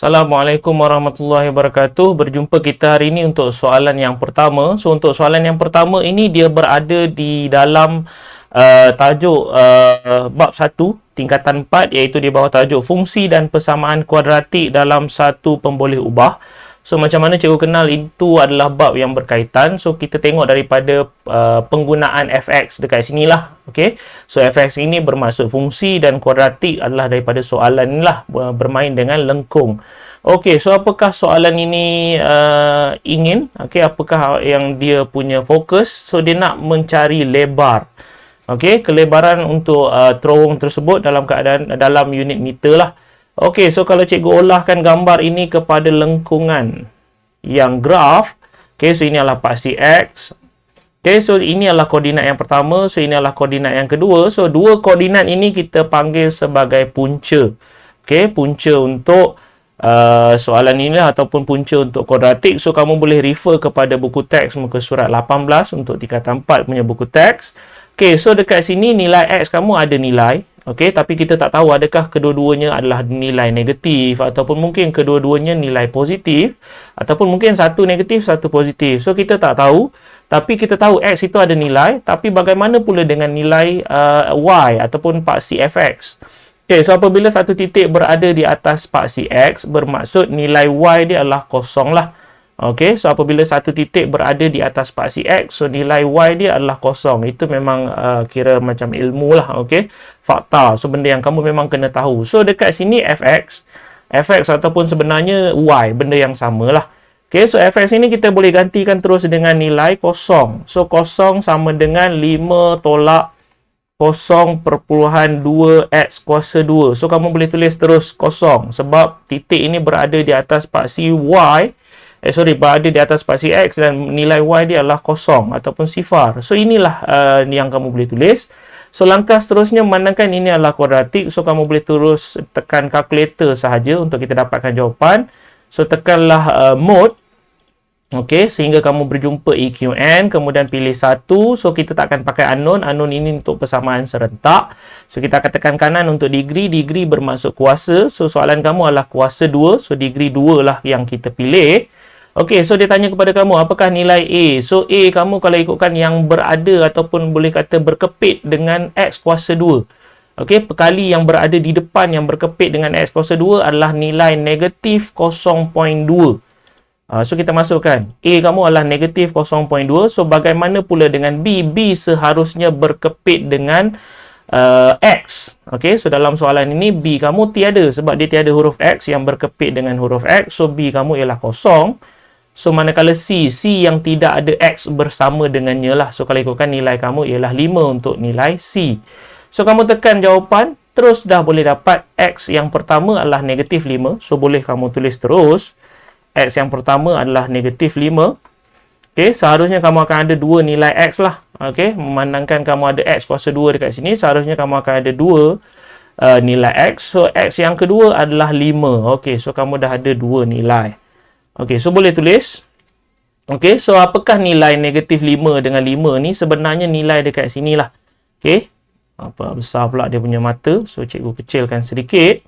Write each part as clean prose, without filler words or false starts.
Assalamualaikum warahmatullahi wabarakatuh. Berjumpa kita hari ini untuk soalan yang pertama. So untuk soalan yang pertama ini dia berada di dalam tajuk bab 1 tingkatan 4, iaitu di bawah tajuk fungsi dan persamaan kuadratik dalam satu pemboleh ubah. So macam mana cikgu kenal itu adalah bab yang berkaitan. So kita tengok daripada penggunaan fx dekat sini lah. Okay? So fx ini bermaksud fungsi dan kuadratik adalah daripada soalan ni lah, bermain dengan lengkung. Okay, so apakah soalan ini ingin? Okay, apakah yang dia punya fokus? So dia nak mencari lebar. Okay, kelebaran untuk terowong tersebut dalam keadaan dalam unit meter lah. Okey, so kalau cikgu olahkan gambar ini kepada lengkungan yang graf, okey, so ini adalah paksi X. Okey, so ini adalah koordinat yang pertama, so ini adalah koordinat yang kedua. So dua koordinat ini kita panggil sebagai punca. Okey, punca untuk soalan ini ataupun punca untuk kuadratik. So kamu boleh refer kepada buku teks muka surat 18 untuk tingkatan 4 punya buku teks. Okey, so dekat sini nilai X kamu ada nilai. Okey, tapi kita tak tahu adakah kedua-duanya adalah nilai negatif ataupun mungkin kedua-duanya nilai positif ataupun mungkin satu negatif, satu positif. So kita tak tahu, tapi kita tahu X itu ada nilai, tapi bagaimana pula dengan nilai Y ataupun paksi fx? Okey, so apabila satu titik berada di atas paksi X, bermaksud nilai Y dia adalah kosong lah. Okey, so apabila satu titik berada di atas paksi X, so nilai Y dia adalah kosong. Itu memang kira macam ilmu lah, okey. Fakta, so benda yang kamu memang kena tahu. So dekat sini fx ataupun sebenarnya Y, benda yang sama lah. Okey, so fx ini kita boleh gantikan terus dengan nilai kosong. So kosong sama dengan 5 tolak 0.2 X kuasa 2. So kamu boleh tulis terus kosong sebab titik ini berada di atas paksi Y. Berada di atas paksi X dan nilai Y dia adalah kosong ataupun sifar. So inilah yang kamu boleh tulis. So langkah seterusnya memandangkan ini adalah kuadratik. So kamu boleh terus tekan kalkulator sahaja untuk kita dapatkan jawapan. So tekanlah mode. Okey, sehingga kamu berjumpa EQN, kemudian pilih 1. So kita tak akan pakai unknown. Unknown ini untuk persamaan serentak. So kita akan tekan kanan untuk degree. Degree bermaksud kuasa. So soalan kamu adalah kuasa 2. So degree 2 lah yang kita pilih. Okey, so dia tanya kepada kamu, apakah nilai A? So, A kamu kalau ikutkan yang berada ataupun boleh kata berkepit dengan X kuasa 2. Okey, perkali yang berada di depan yang berkepit dengan X kuasa 2 adalah nilai negatif 0.2. So, kita masukkan. A kamu adalah negatif 0.2. So, bagaimana pula dengan B? B seharusnya berkepit dengan X. Okey, so dalam soalan ini B kamu tiada sebab dia tiada huruf X yang berkepit dengan huruf X. So, B kamu ialah kosong. So, manakala C yang tidak ada X bersama dengannya lah. So, kalau ikutkan nilai kamu ialah 5 untuk nilai C. So, kamu tekan jawapan, terus dah boleh dapat X yang pertama adalah negatif 5. So, boleh kamu tulis terus. X yang pertama adalah negatif 5. Okey, seharusnya kamu akan ada dua nilai X lah. Okey, memandangkan kamu ada X kuasa 2 dekat sini, seharusnya kamu akan ada dua nilai X. So, X yang kedua adalah 5. Okey, so kamu dah ada dua nilai. Okey, so boleh tulis. Okey, so apakah nilai negatif 5 dengan 5 ni? Sebenarnya nilai dekat sini lah. Okey, apa besar pula dia punya mata. So, cikgu kecilkan sedikit.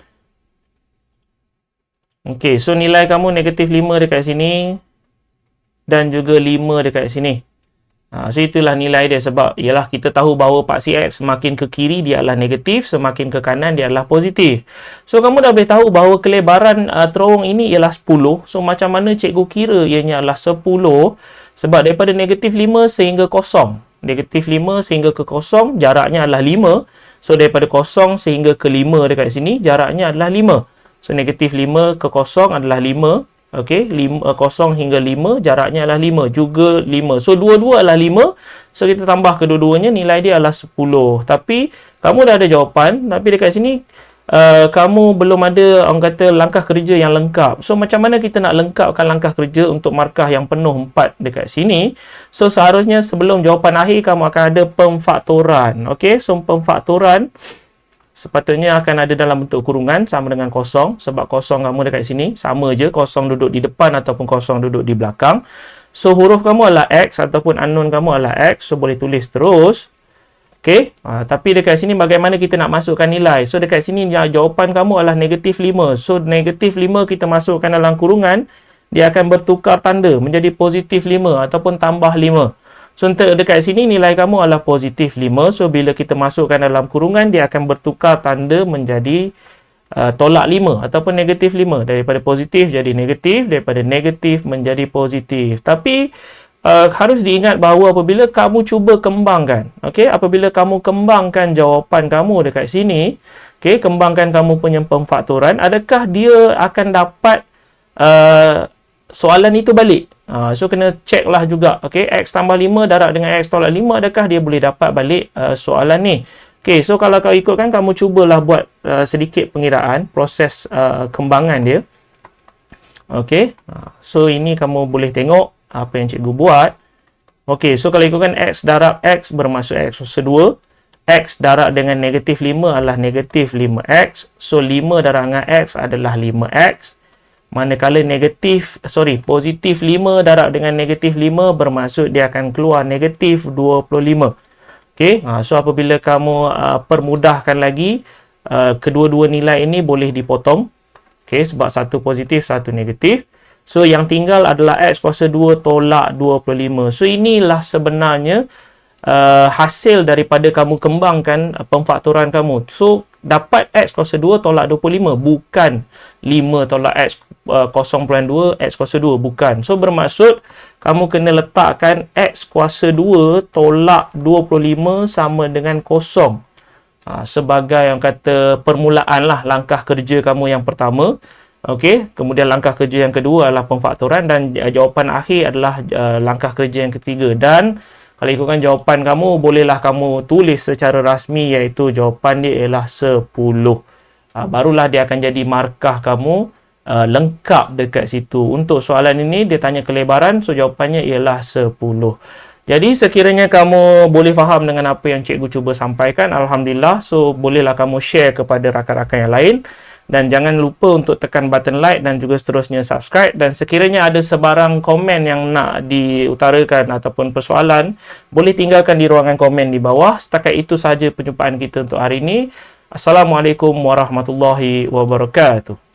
Okey, so nilai kamu negatif 5 dekat sini. Dan juga 5 dekat sini. So, itulah nilai dia sebab ialah kita tahu bahawa paksi X semakin ke kiri dia adalah negatif, semakin ke kanan dia adalah positif. So, kamu dah boleh tahu bahawa kelebaran terowong ini ialah 10. So, macam mana cikgu kira ianya adalah 10? Sebab daripada negatif 5 sehingga kosong. Negatif 5 sehingga ke kosong, jaraknya adalah 5. So, daripada kosong sehingga ke 5 dekat sini, jaraknya adalah 5. So, negatif 5 ke kosong adalah 5. Okey, 0 hingga 5, jaraknya adalah 5. Juga 5. So, dua-dua adalah 5. So, kita tambah kedua-duanya, nilai dia adalah 10. Tapi, kamu dah ada jawapan. Tapi dekat sini, kamu belum ada, orang kata, langkah kerja yang lengkap. So, macam mana kita nak lengkapkan langkah kerja untuk markah yang penuh 4 dekat sini? So, seharusnya sebelum jawapan akhir, kamu akan ada pemfaktoran. Okey, so pemfaktoran sepatutnya akan ada dalam bentuk kurungan sama dengan kosong. Sebab kosong kamu dekat sini sama je. Kosong duduk di depan ataupun kosong duduk di belakang. So, huruf kamu adalah X ataupun unknown kamu adalah X. So, boleh tulis terus. Okey, tapi dekat sini bagaimana kita nak masukkan nilai? So dekat sini jawapan kamu adalah negatif 5. So negatif 5 kita masukkan dalam kurungan, dia akan bertukar tanda menjadi positif 5 ataupun tambah 5. So untuk dekat sini nilai kamu adalah positif 5. So bila kita masukkan dalam kurungan, dia akan bertukar tanda menjadi tolak 5 ataupun negatif 5. Daripada positif jadi negatif, daripada negatif menjadi positif. Tapi harus diingat bahawa apabila kamu cuba kembangkan, okey, apabila kamu kembangkan jawapan kamu dekat sini, okey, kembangkan kamu punya pemfaktoran, adakah dia akan dapat soalan itu balik? So kena check lah juga, okey, x tambah 5 darab dengan x tolak 5, adakah dia boleh dapat balik soalan ni? Okey, so kalau kau ikutkan, kamu cubalah buat sedikit pengiraan proses kembangan dia. Okey, so ini kamu boleh tengok apa yang cikgu buat. Okey, so kalau ikutkan x darab x bermaksud x kuasa 2. X darab dengan negatif 5 adalah negatif 5x. So 5 darab dengan x adalah 5x. Manakala positif 5 darab dengan negatif 5 bermaksud dia akan keluar negatif 25. Okey, so apabila kamu permudahkan lagi, kedua-dua nilai ini boleh dipotong. Okey, sebab satu positif, satu negatif. So, yang tinggal adalah x kuasa 2 tolak 25. So, inilah sebenarnya hasil daripada kamu kembangkan pemfaktoran kamu. So, dapat x kuasa 2 tolak 25. Bukan 5 tolak x 0.2 x kuasa 2. Bukan. So, bermaksud kamu kena letakkan x kuasa 2 tolak 25 sama dengan kosong. Sebagai yang kata permulaan lah langkah kerja kamu yang pertama. Okey, kemudian langkah kerja yang kedua adalah pemfaktoran dan jawapan akhir adalah langkah kerja yang ketiga. Dan kalau ikutkan jawapan kamu, bolehlah kamu tulis secara rasmi iaitu jawapan dia ialah 10. Barulah dia akan jadi markah kamu lengkap dekat situ. Untuk soalan ini dia tanya kelebaran, so jawapannya ialah 10. Jadi sekiranya kamu boleh faham dengan apa yang cikgu cuba sampaikan, alhamdulillah. So bolehlah kamu share kepada rakan-rakan yang lain. Dan jangan lupa untuk tekan button like dan juga seterusnya subscribe. Dan sekiranya ada sebarang komen yang nak diutarakan ataupun persoalan, boleh tinggalkan di ruangan komen di bawah. Setakat itu sahaja perjumpaan kita untuk hari ini. Assalamualaikum warahmatullahi wabarakatuh.